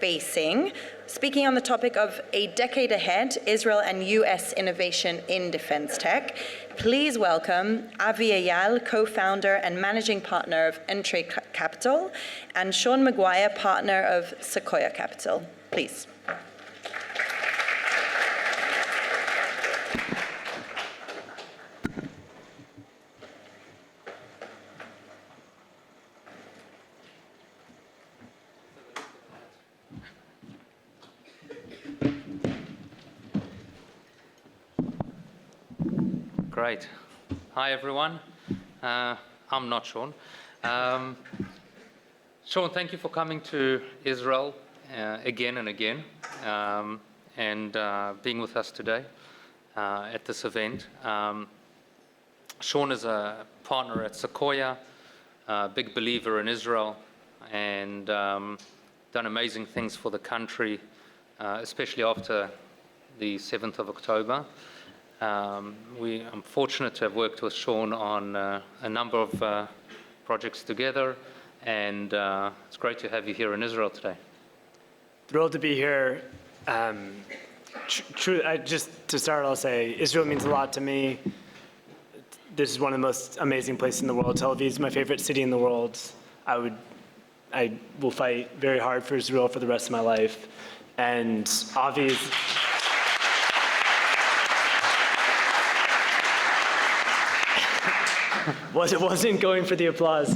facing, speaking on the topic of a decade ahead, Israel and US innovation in defense tech. Please welcome Avi Eyal, co-founder and managing partner of Entrée Capital, and Shaun Maguire, partner of Sequoia Capital. Please. Great. Hi, everyone. I'm not Shaun. Shaun, thank you for coming to Israel again and again and being with us today at this event. Shaun is a partner at Sequoia, a big believer in Israel, and done amazing things for the country, especially after the 7th of October. I'm fortunate to have worked with Shaun on a number of projects together, and it's great to have you here in Israel today. Thrilled to be here. Just to start, I'll say Israel means a lot to me. This is one of the most amazing places in the world. Tel Aviv is my favorite city in the world. I will fight very hard for Israel for the rest of my life. And Avi wasn't going for the applause.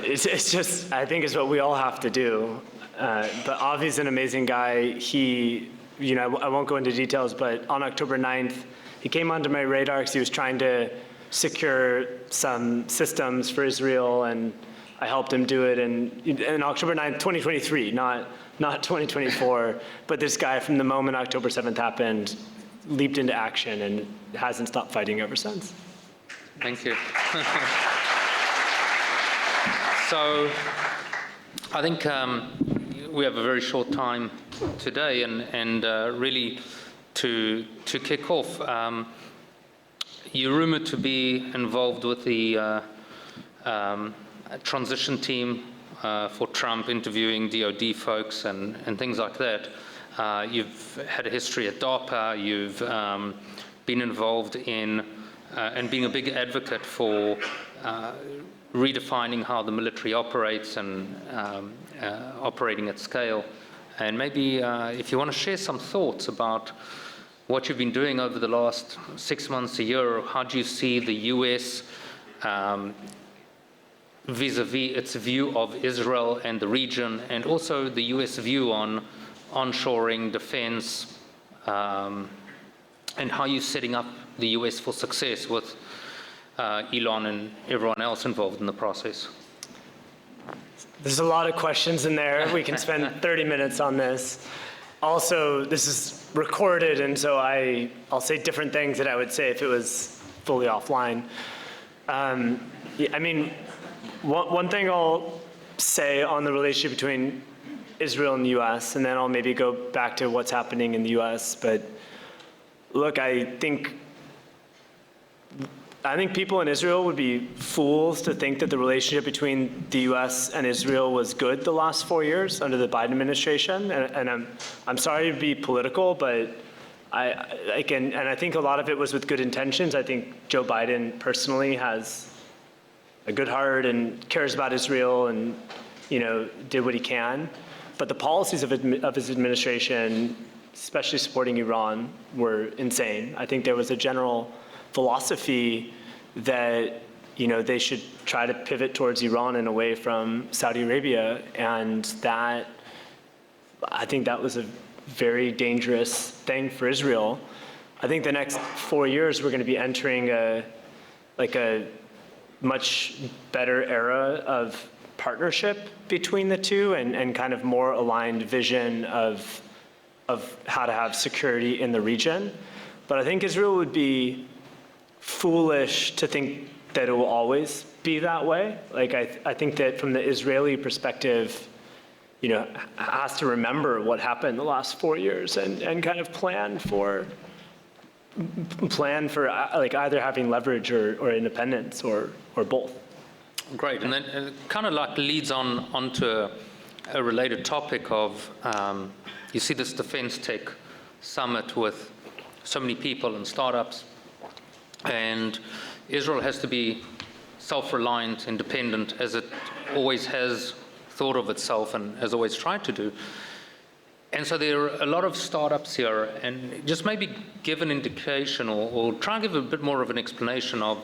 It's just, I think it's what we all have to do. But Avi's an amazing guy. I won't go into details, but on October 9th, he came onto my radar because he was trying to secure some systems for Israel, and I helped him do it. And October 9th, 2023, not 2024. But this guy, from the moment October 7th happened, leaped into action and hasn't stopped fighting ever since. Thank you. So I think we have a very short time today, and really to kick off, you're rumored to be involved with the transition team for Trump, interviewing DOD folks and things like that. You've had a history at DARPA. You've been involved in and being a big advocate for redefining how the military operates and operating at scale. And maybe if you want to share some thoughts about what you've been doing over the last 6 months, a year, how do you see the US vis-a-vis its view of Israel and the region, and also the US view on onshoring, defense, and how you're setting up the US for success with Elon and everyone else involved in the process? There's a lot of questions in there. We can spend 30 minutes on this. Also, this is recorded, and so I'll say different things that I would say if it was fully offline. One thing I'll say on the relationship between Israel and the US, and then I'll maybe go back to what's happening in the US, but look, I think people in Israel would be fools to think that the relationship between the US and Israel was good the last 4 years under the Biden administration. And I'm sorry to be political, but I think a lot of it was with good intentions. I think Joe Biden personally has a good heart and cares about Israel and did what he can. But the policies of his administration, especially supporting Iran, were insane. I think there was a general philosophy that they should try to pivot towards Iran and away from Saudi Arabia, and that I think that was a very dangerous thing for Israel. I think the next 4 years we're going to be entering a much better era of partnership between the two, and kind of more aligned vision of how to have security in the region. But I think Israel would be foolish to think that it will always be that way. I think that from the Israeli perspective, has to remember what happened the last 4 years and kind of plan for either having leverage or independence or both. Great, and then it kind of leads onto a related topic of, you see this defense tech summit with so many people and startups, and Israel has to be self-reliant, independent, as it always has thought of itself and has always tried to do. And so there are a lot of startups here, and just maybe give an indication or try and give a bit more of an explanation of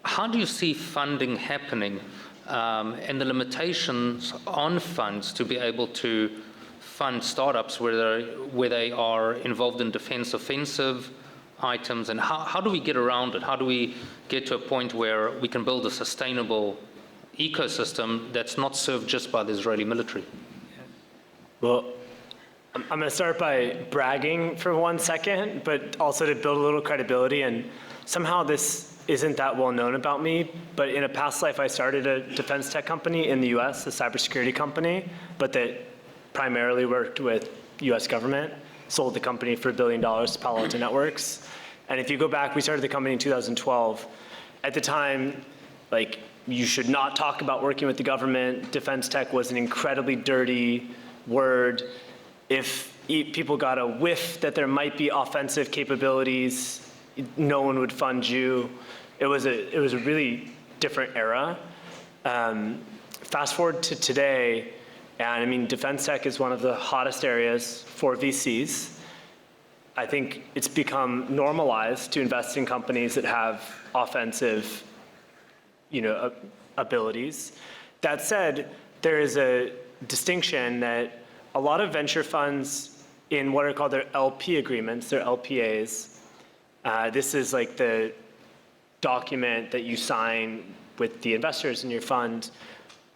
how do you see funding happening and the limitations on funds to be able to fund startups where they are involved in defense offensive items, and how do we get around it? How do we get to a point where we can build a sustainable ecosystem that's not served just by the Israeli military? Well, I'm going to start by bragging for 1 second, but also to build a little credibility. And somehow this isn't that well known about me, but in a past life, I started a defense tech company in the US, a cybersecurity company, but that primarily worked with US government, sold the company for $1 billion to Palo Alto Networks. And if you go back, we started the company in 2012. At the time, like, you should not talk about working with the government. Defense tech was an incredibly dirty word. If people got a whiff that there might be offensive capabilities, no one would fund you. It was a really different era. Fast forward to today, and I mean, defense tech is one of the hottest areas for VCs. I think it's become normalized to invest in companies that have offensive, abilities. That said, there is a distinction that a lot of venture funds in what are called their LP agreements, their LPAs, this is like the document that you sign with the investors in your fund.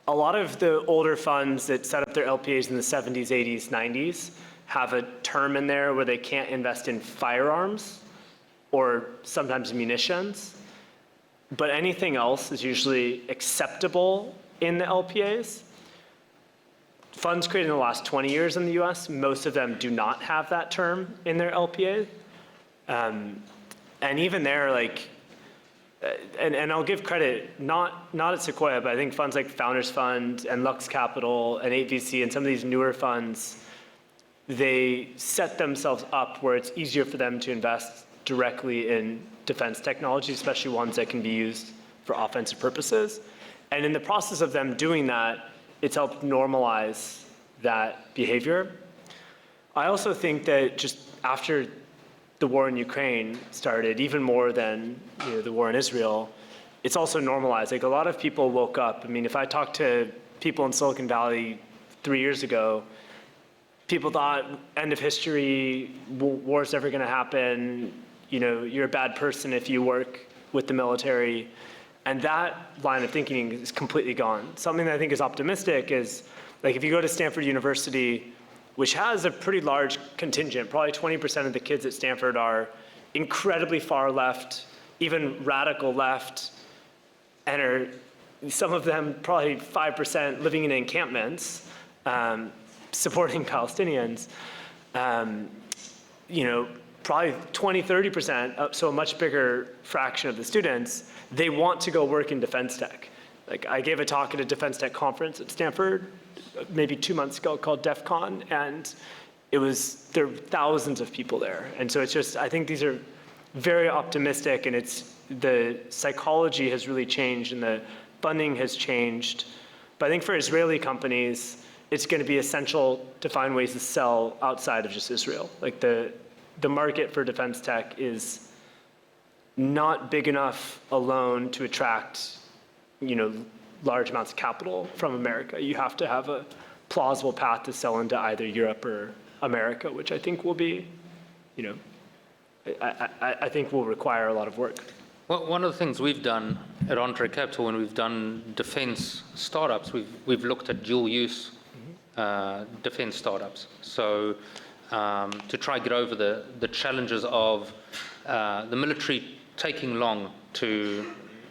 A lot of the older funds that set up their LPAs in the 70s, 80s, 90s have a term in there where they can't invest in firearms or sometimes munitions, but anything else is usually acceptable in the LPAs. Funds created in the last 20 years in the US, most of them do not have that term in their LPA. And even there, like, and I'll give credit, not at Sequoia, but I think funds like Founders Fund and Lux Capital and 8VC and some of these newer funds, they set themselves up where it's easier for them to invest directly in defense technology, especially ones that can be used for offensive purposes. And in the process of them doing that, it's helped normalize that behavior. I also think that just after the war in Ukraine started, even more than the war in Israel, it's also normalized. Like, a lot of people woke up. I mean, if I talked to people in Silicon Valley 3 years ago, people thought, end of history, war's never gonna happen, you're a bad person if you work with the military. And that line of thinking is completely gone. Something that I think is optimistic is, like, if you go to Stanford University, which has a pretty large contingent, probably 20% of the kids at Stanford are incredibly far left, even radical left, and are, some of them probably 5% living in encampments, supporting Palestinians. Probably 20, 30%, so a much bigger fraction of the students, they want to go work in defense tech. Like, I gave a talk at a defense tech conference at Stanford maybe 2 months ago called DEF CON, and there were thousands of people there. And so it's just, I think these are very optimistic, and the psychology has really changed and the funding has changed. But I think for Israeli companies, it's going to be essential to find ways to sell outside of just Israel. Like, the market for defense tech is not big enough alone to attract, large amounts of capital from America. You have to have a plausible path to sell into either Europe or America, which I think will be, I think will require a lot of work. Well, one of the things we've done at Entrée Capital when we've done defense startups, we've looked at dual use defense startups. So to try to get over the challenges of the military taking long to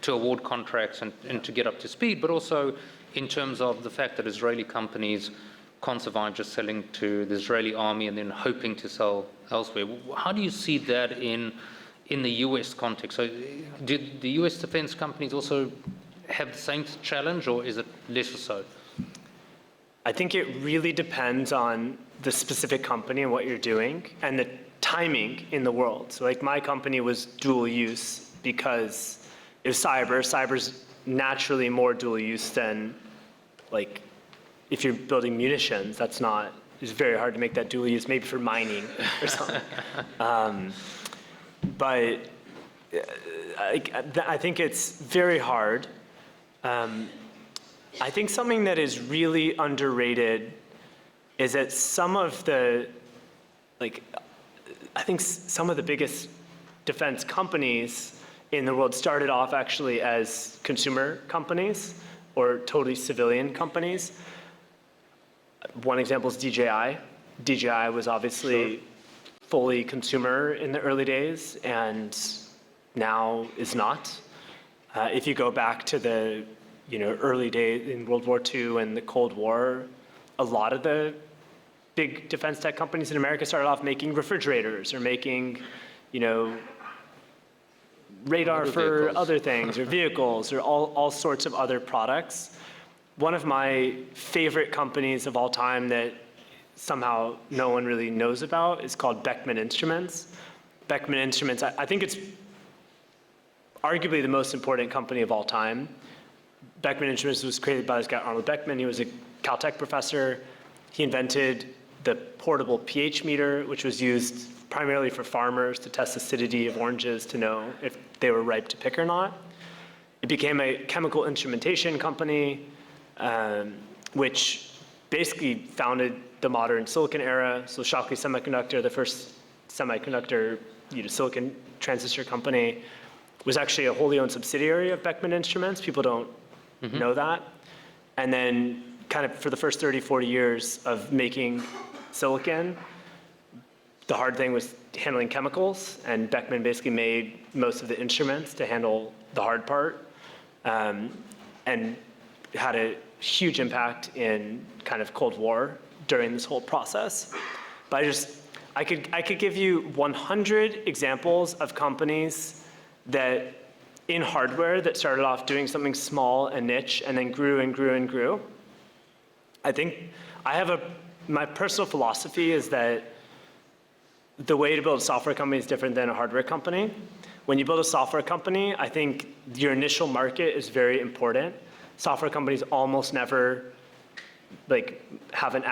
award contracts and to get up to speed, but also in terms of the fact that Israeli companies can't survive just selling to the Israeli army and then hoping to sell elsewhere. How do you see that in the US context? So do the US defense companies also have the same challenge, or is it less or so? I think it really depends on the specific company and what you're doing and the timing in the world. So like my company was dual use because it was cyber. Cyber's naturally more dual use than like if you're building munitions, it's very hard to make that dual use, maybe for mining or something. But I think it's very hard. I think something that is really underrated is that some of the biggest defense companies in the world started off actually as consumer companies or totally civilian companies. One example is DJI. DJI was obviously fully consumer in the early days and now is not. If you go back to the early days in World War II and the Cold War, a lot of the big defense tech companies in America started off making refrigerators or making, radar for other things or vehicles or all sorts of other products. One of my favorite companies of all time that somehow no one really knows about is called Beckman Instruments. Beckman Instruments, I think it's arguably the most important company of all time. Beckman Instruments was created by this guy, Arnold Beckman. He was a Caltech professor. He invented the portable pH meter, which was used primarily for farmers to test acidity of oranges to know if they were ripe to pick or not. It became a chemical instrumentation company, which basically founded the modern silicon era. So Shockley Semiconductor, the first semiconductor silicon transistor company, was actually a wholly owned subsidiary of Beckman Instruments. People don't know that. And then kind of for the first 30, 40 years of making silicon, the hard thing was handling chemicals, and Beckman basically made most of the instruments to handle the hard part, and had a huge impact in kind of Cold War during this whole process. But I could give you 100 examples of companies that in hardware that started off doing something small and niche and then grew and grew and grew. I think my personal philosophy is that the way to build a software company is different than a hardware company. When you build a software company, I think your initial market is very important. Software companies almost never have an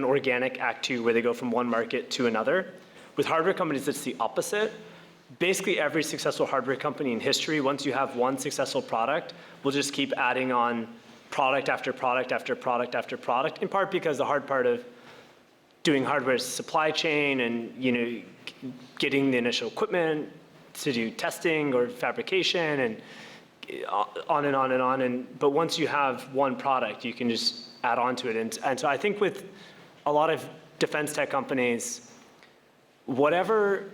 organic act two where they go from one market to another. With hardware companies, it's the opposite. Basically every successful hardware company in history, once you have one successful product, will just keep adding on product after product after product after product, in part because the hard part of doing hardware is supply chain and getting the initial equipment to do testing or fabrication and on and on and on. But once you have one product, you can just add on to it. And so I think with a lot of defense tech companies, whatever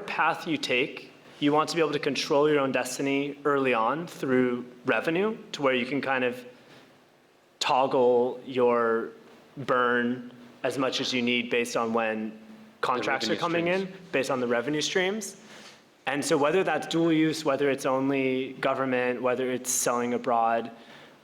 path you take, you want to be able to control your own destiny early on through revenue to where you can kind of toggle your burn as much as you need based on when contracts are coming in, based on the revenue streams. And so whether that's dual use, whether it's only government, whether it's selling abroad,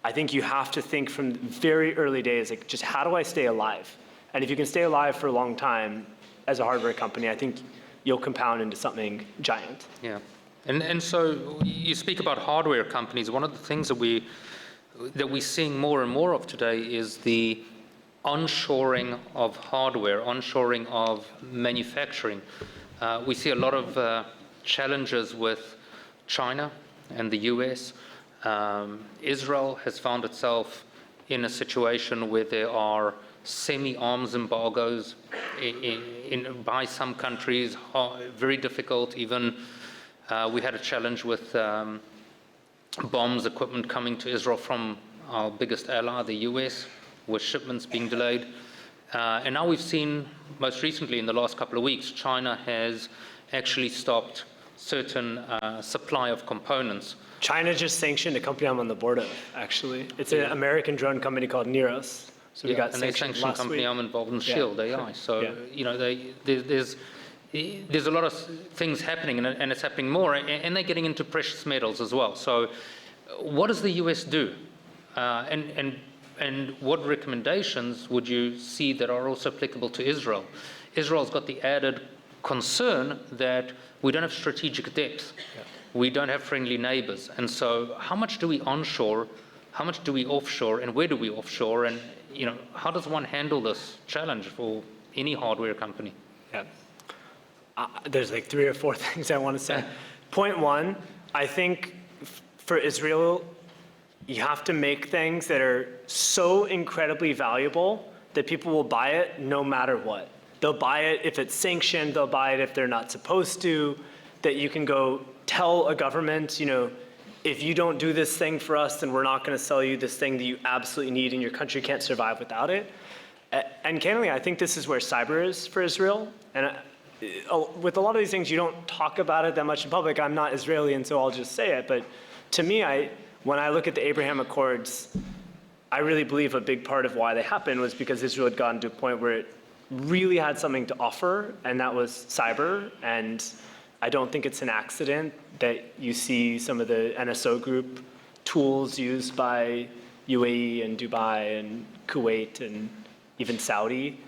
I think you have to think from very early days, just how do I stay alive? And if you can stay alive for a long time as a hardware company, I think you'll compound into something giant. Yeah, and so you speak about hardware companies. One of the things that we're seeing more and more of today is the onshoring of hardware, onshoring of manufacturing. We see a lot of challenges with China and the US. Israel has found itself in a situation where there are semi-arms embargoes by some countries, very difficult. Even we had a challenge with bombs equipment coming to Israel from our biggest ally, the US, with shipments being delayed. And now we've seen, most recently in the last couple of weeks, China has actually stopped certain supply of components. China just sanctioned a company I'm on the board of, actually. It's an American drone company called Neros. So we got and they sanctioned a company I'm involved in, Shield AI. So there's a lot of things happening, and it's happening more, and they're getting into precious metals as well. So what does the US do? And And what recommendations would you see that are also applicable to Israel? Israel's got the added concern that we don't have strategic depth. We don't have friendly neighbors. And so how much do we onshore? How much do we offshore? And where do we offshore? And how does one handle this challenge for any hardware company? Yeah. There's like 3 or 4 things I want to say. Point one, I think for Israel, you have to make things that are so incredibly valuable that people will buy it no matter what. They'll buy it if it's sanctioned, they'll buy it if they're not supposed to, that you can go tell a government, if you don't do this thing for us, then we're not going to sell you this thing that you absolutely need and your country can't survive without it. And candidly, I think this is where cyber is for Israel. And with a lot of these things, you don't talk about it that much in public. I'm not Israeli, and so I'll just say it. But to me, when I look at the Abraham Accords, I really believe a big part of why they happened was because Israel had gotten to a point where it really had something to offer, and that was cyber. And I don't think it's an accident that you see some of the NSO group tools used by UAE and Dubai and Kuwait and even Saudi,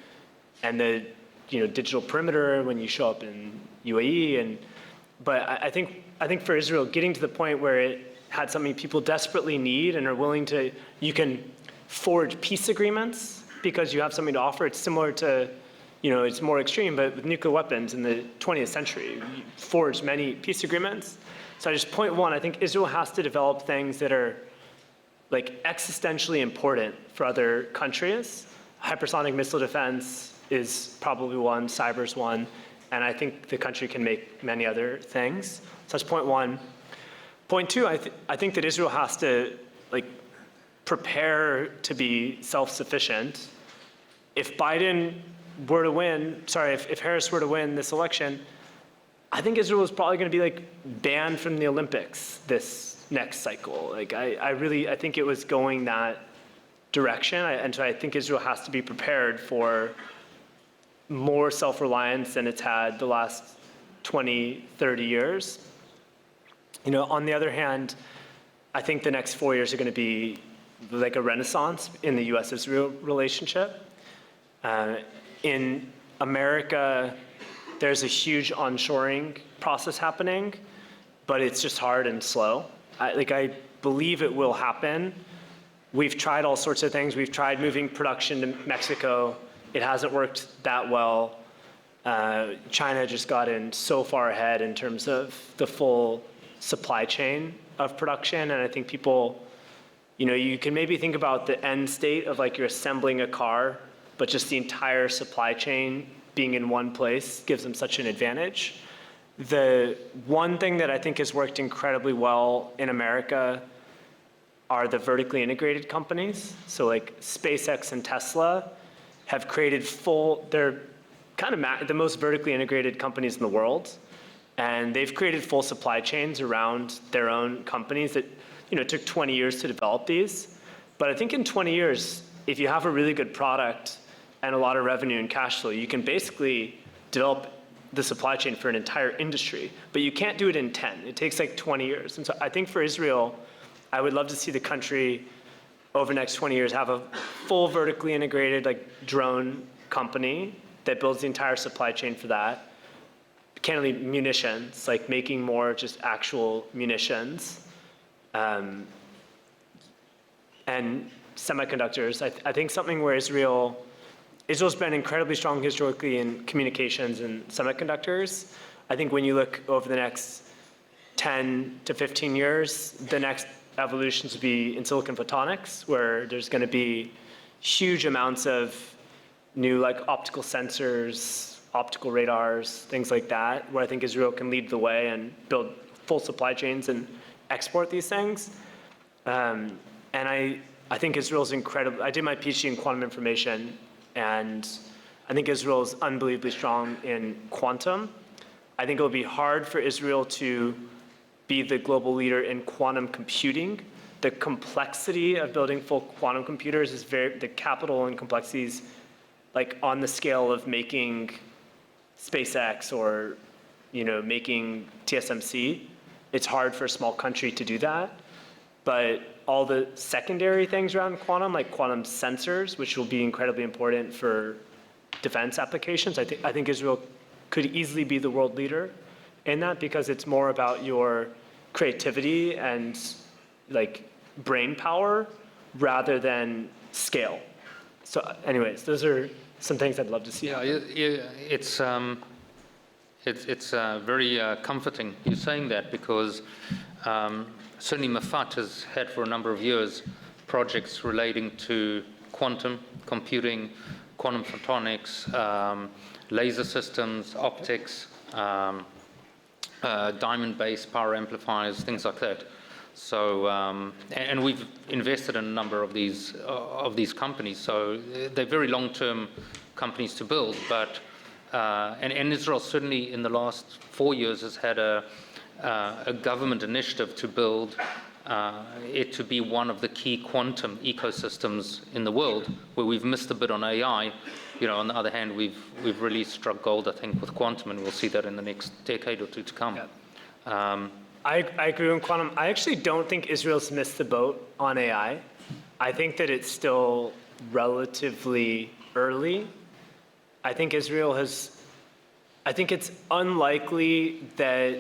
and the digital perimeter when you show up in UAE. But I think for Israel, getting to the point where it had something people desperately need and are willing to, you can forge peace agreements because you have something to offer. It's similar to, it's more extreme, but with nuclear weapons in the 20th century, you forged many peace agreements. So point one, I think Israel has to develop things that are like existentially important for other countries. Hypersonic missile defense is probably one, cyber is one, and I think the country can make many other things. So that's point one. Point two, I think that Israel has to prepare to be self-sufficient. If Biden were to win, if Harris were to win this election, I think Israel is probably going to be banned from the Olympics this next cycle. I think it was going that direction, and so I think Israel has to be prepared for more self-reliance than it's had the last 20, 30 years. On the other hand, I think the next 4 years are going to be like a renaissance in the U.S.-Israel relationship. In America, there's a huge onshoring process happening, but it's just hard and slow. I believe it will happen. We've tried all sorts of things. We've tried moving production to Mexico. It hasn't worked that well. China just got in so far ahead in terms of the full supply chain of production, and I think people, you can maybe think about the end state of you're assembling a car, but just the entire supply chain being in one place gives them such an advantage. The one thing that I think has worked incredibly well in America are the vertically integrated companies. So SpaceX and Tesla have created they're kind of the most vertically integrated companies in the world. And they've created full supply chains around their own companies that, it took 20 years to develop these. But I think in 20 years, if you have a really good product and a lot of revenue and cash flow, you can basically develop the supply chain for an entire industry. But you can't do it in 10. It takes 20 years. And so I think for Israel, I would love to see the country over the next 20 years have a full vertically integrated drone company that builds the entire supply chain for that. Candidly, munitions, making more just actual munitions, and semiconductors. I think something where Israel's been incredibly strong historically in communications and semiconductors. I think when you look over the next 10 to 15 years, the next evolutions will be in silicon photonics, where there's going to be huge amounts of new optical sensors, optical radars, things like that, where I think Israel can lead the way and build full supply chains and export these things. And I think Israel's incredible. I did my PhD in quantum information, and I think Israel is unbelievably strong in quantum. I think it will be hard for Israel to be the global leader in quantum computing. The complexity of building full quantum computers is the capital and complexities on the scale of making SpaceX or making TSMC. It's hard for a small country to do that. But all the secondary things around quantum, like quantum sensors, which will be incredibly important for defense applications. I think Israel could easily be the world leader in that because it's more about your creativity and like brain power rather than scale. So anyways, those are some things I'd love to see. Yeah, it's very comforting you saying that because certainly Mafat has had for a number of years projects relating to quantum computing, quantum photonics, laser systems, optics, diamond-based power amplifiers, things like that. So, and we've invested in a number of these companies. So they're very long-term companies to build. But and Israel certainly in the last 4 years has had a government initiative to build it to be one of the key quantum ecosystems in the world. Where we've missed a bit on AI, on the other hand, we've really struck gold, I think, with quantum, and we'll see that in the next decade or two to come. Yeah. I agree on quantum. I actually don't think Israel's missed the boat on AI. I think that it's still relatively early. I think it's unlikely that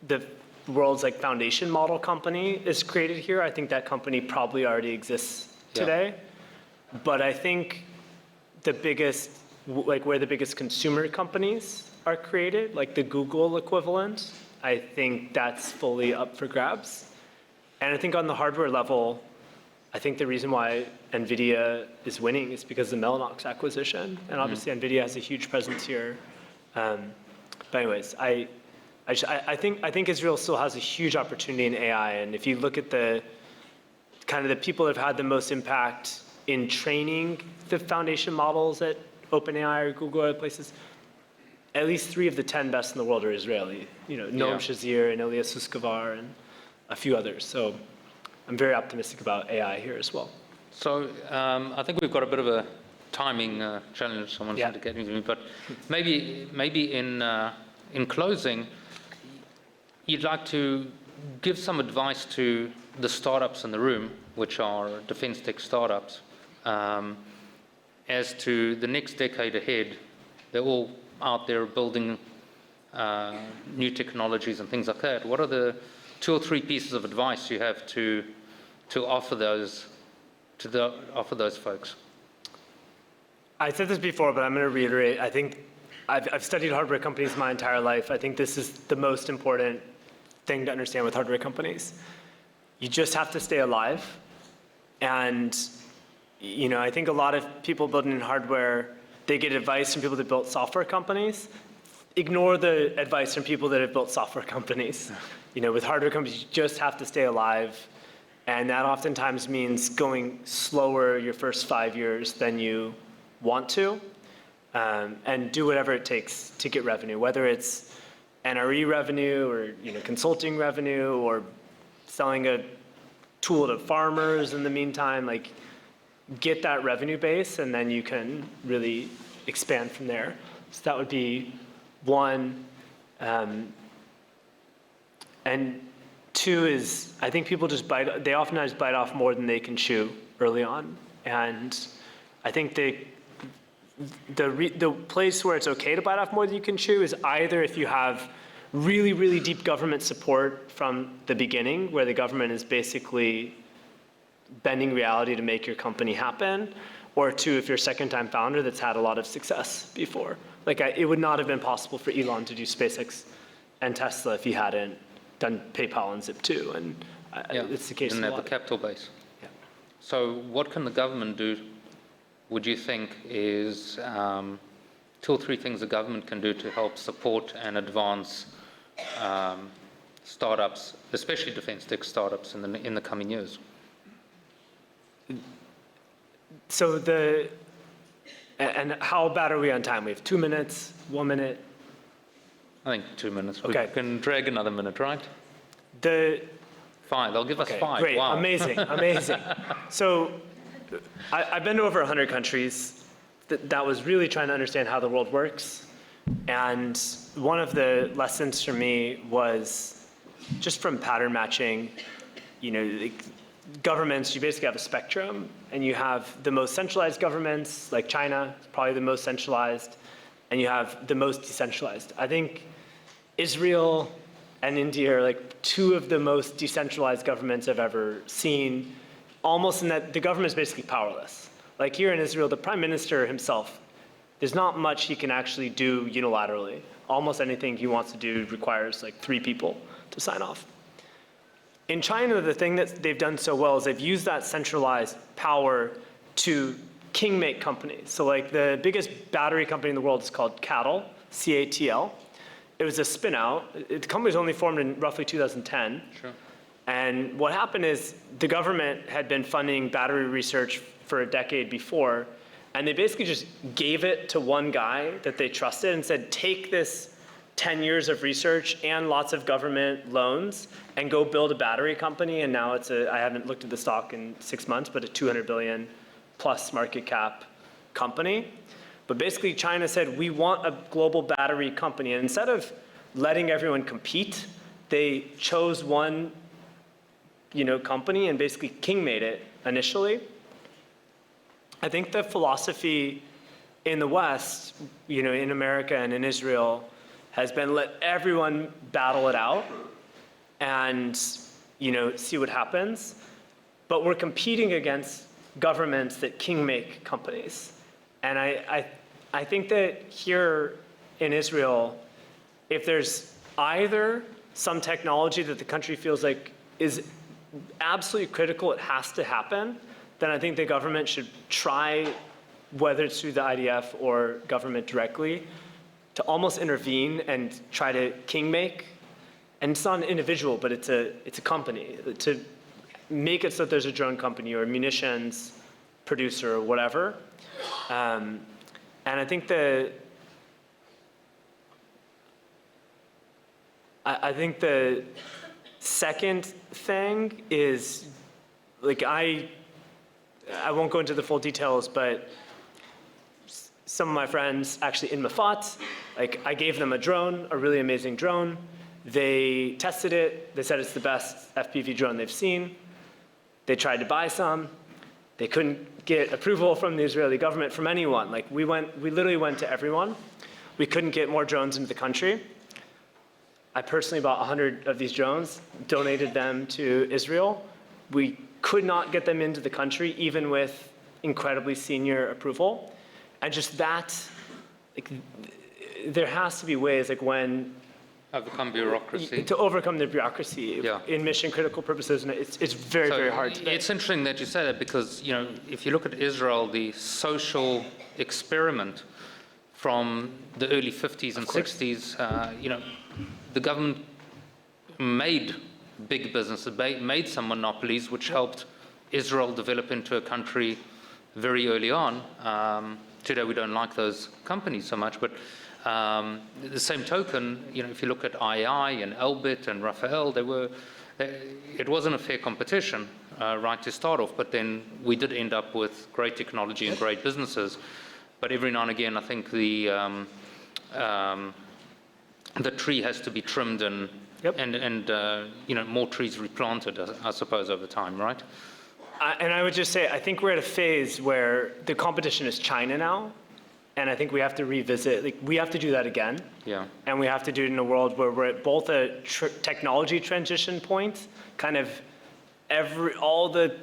the world's like foundation model company is created here. I think that company probably already exists today. Yeah. But I think where the biggest consumer companies are created, like the Google equivalent, I think that's fully up for grabs. And I think on the hardware level, I think the reason why NVIDIA is winning is because of the Mellanox acquisition. And obviously NVIDIA has a huge presence here. But anyways, I think Israel still has a huge opportunity in AI. And if you look at the people that have had the most impact in training the foundation models at OpenAI or Google or other places, at least 3 of the 10 best in the world are Israeli. Noam Shazir and Elias Suskavar and a few others. So I'm very optimistic about AI here as well. So I think we've got a bit of a timing challenge. Someone's trying to get into me, but maybe in closing, you'd like to give some advice to the startups in the room, which are defense tech startups, as to the next decade ahead. They're all out there building new technologies and things like that. What are the 2 or 3 pieces of advice you have to offer those folks? I said this before, but I'm going to reiterate. I think I've studied hardware companies my entire life. I think this is the most important thing to understand with hardware companies. You just have to stay alive. And I think a lot of people building in hardware, they get advice from people that built software companies. Ignore the advice from people that have built software companies. With hardware companies, you just have to stay alive. And that oftentimes means going slower your first 5 years than you want to, and do whatever it takes to get revenue, whether it's NRE revenue or consulting revenue or selling a tool to farmers in the meantime. Like, get that revenue base, and then you can really expand from there. So that would be one. And 2 is, I think people they oftentimes bite off more than they can chew early on. And I think the place where it's okay to bite off more than you can chew is either if you have really, really deep government support from the beginning, where the government is basically bending reality to make your company happen, or 2, if you're a second-time founder that's had a lot of success before. Like, it would not have been possible for Elon to do SpaceX and Tesla if he hadn't done PayPal and Zip2, and it's the case. Didn't have the capital base. Yeah. So what can the government do, would you think, is 2 or 3 things the government can do to help support and advance startups, especially defense tech startups, in the coming years? So and how bad are we on time? We have 2 minutes, 1 minute? I think 2 minutes. Okay. We can drag another minute, right? 5. They'll give us 5. Great. Wow. Amazing. So I've been to over 100 countries. That was really trying to understand how the world works. And one of the lessons for me was just from pattern matching like governments, you basically have a spectrum, and you have the most centralized governments, like China, probably the most centralized, and you have the most decentralized. I think Israel and India are like two of the most decentralized governments I've ever seen, almost in that the government is basically powerless. Like here in Israel, the prime minister himself, there's not much he can actually do unilaterally. Almost anything he wants to do requires like 3 people to sign off. In China, the thing that they've done so well is they've used that centralized power to king-make companies. So like the biggest battery company in the world is called CATL, C-A-T-L. It was a spin-out. The company was only formed in roughly 2010. Sure. And what happened is the government had been funding battery research for a decade before, and they basically just gave it to one guy that they trusted and said, take this 10 years of research and lots of government loans and go build a battery company. And now it's I haven't looked at the stock in 6 months, but a 200 billion plus market cap company. But basically China said, we want a global battery company. And instead of letting everyone compete, they chose one company and basically king-made it initially. I think the philosophy in the West, in America and in Israel, has been let everyone battle it out and see what happens. But we're competing against governments that king-make companies. And I think that here in Israel, if there's either some technology that the country feels like is absolutely critical, it has to happen, then I think the government should try, whether it's through the IDF or government directly, to almost intervene and try to king-make. And it's not an individual, but it's a company, to make it so that there's a drone company or a munitions producer or whatever. And I think I think the second thing is, like, I won't go into the full details, but some of my friends actually in Mafat, like, I gave them a drone, a really amazing drone. They tested it. They said it's the best FPV drone they've seen. They tried to buy some. They couldn't get approval from the Israeli government, from anyone. Like, we literally went to everyone. We couldn't get more drones into the country. I personally bought 100 of these drones, donated them to Israel. We could not get them into the country, even with incredibly senior approval. And just that, like, there has to be ways, like, when Overcome bureaucracy. to overcome the bureaucracy in mission critical purposes, and it's very, very hard today. It's interesting that you say that because, if you look at Israel, the social experiment from the early 50s and 60s, the government made big businesses, made some monopolies, which helped Israel develop into a country very early on. Today we don't like those companies so much, but the same token, if you look at Eyal and Elbit and Rafael, it wasn't a fair competition right to start off, but then we did end up with great technology and great businesses. But every now and again, I think the tree has to be trimmed and more trees replanted, I suppose, over time, right? And I would just say, I think we're at a phase where the competition is China now. And I think we have to revisit, like, we have to do that again. Yeah. And we have to do it in a world where we're at both a technology transition point, kind of all the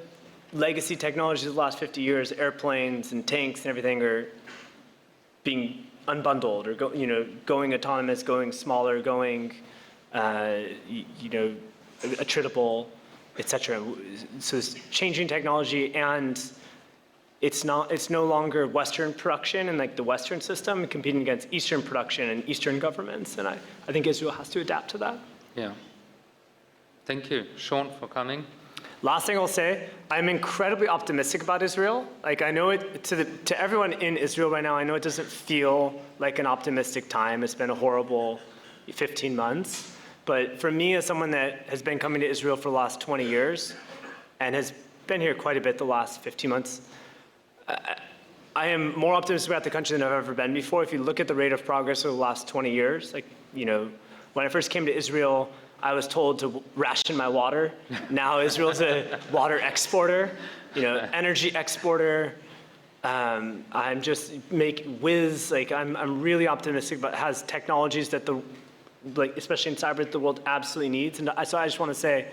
legacy technologies of the last 50 years, airplanes and tanks and everything, are being unbundled or going autonomous, going smaller, going attritable, etc. So it's changing technology, and it's no longer Western production and like the Western system competing against Eastern production and Eastern governments. And I think Israel has to adapt to that. Yeah. Thank you, Shaun, for coming. Last thing I'll say, I'm incredibly optimistic about Israel. Like, I know it, to everyone in Israel right now, I know it doesn't feel like an optimistic time. It's been a horrible 15 months. But for me, as someone that has been coming to Israel for the last 20 years and has been here quite a bit the last 15 months, I am more optimistic about the country than I've ever been before. If you look at the rate of progress over the last 20 years, like, when I first came to Israel, I was told to ration my water. Now Israel's a water exporter, energy exporter. I'm just I'm really optimistic about has technologies that especially in cyber, the world absolutely needs. And so I just want to say,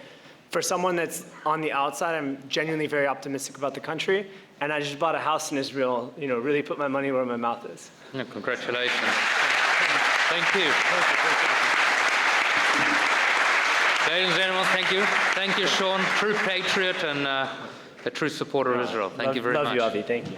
for someone that's on the outside, I'm genuinely very optimistic about the country. And I just bought a house in Israel, really put my money where my mouth is. Yeah, congratulations. Thank you. Ladies and gentlemen, thank you. Thank you, Shaun, true patriot and a true supporter of Israel. Thank you very much. Love you, Avi. Thank you.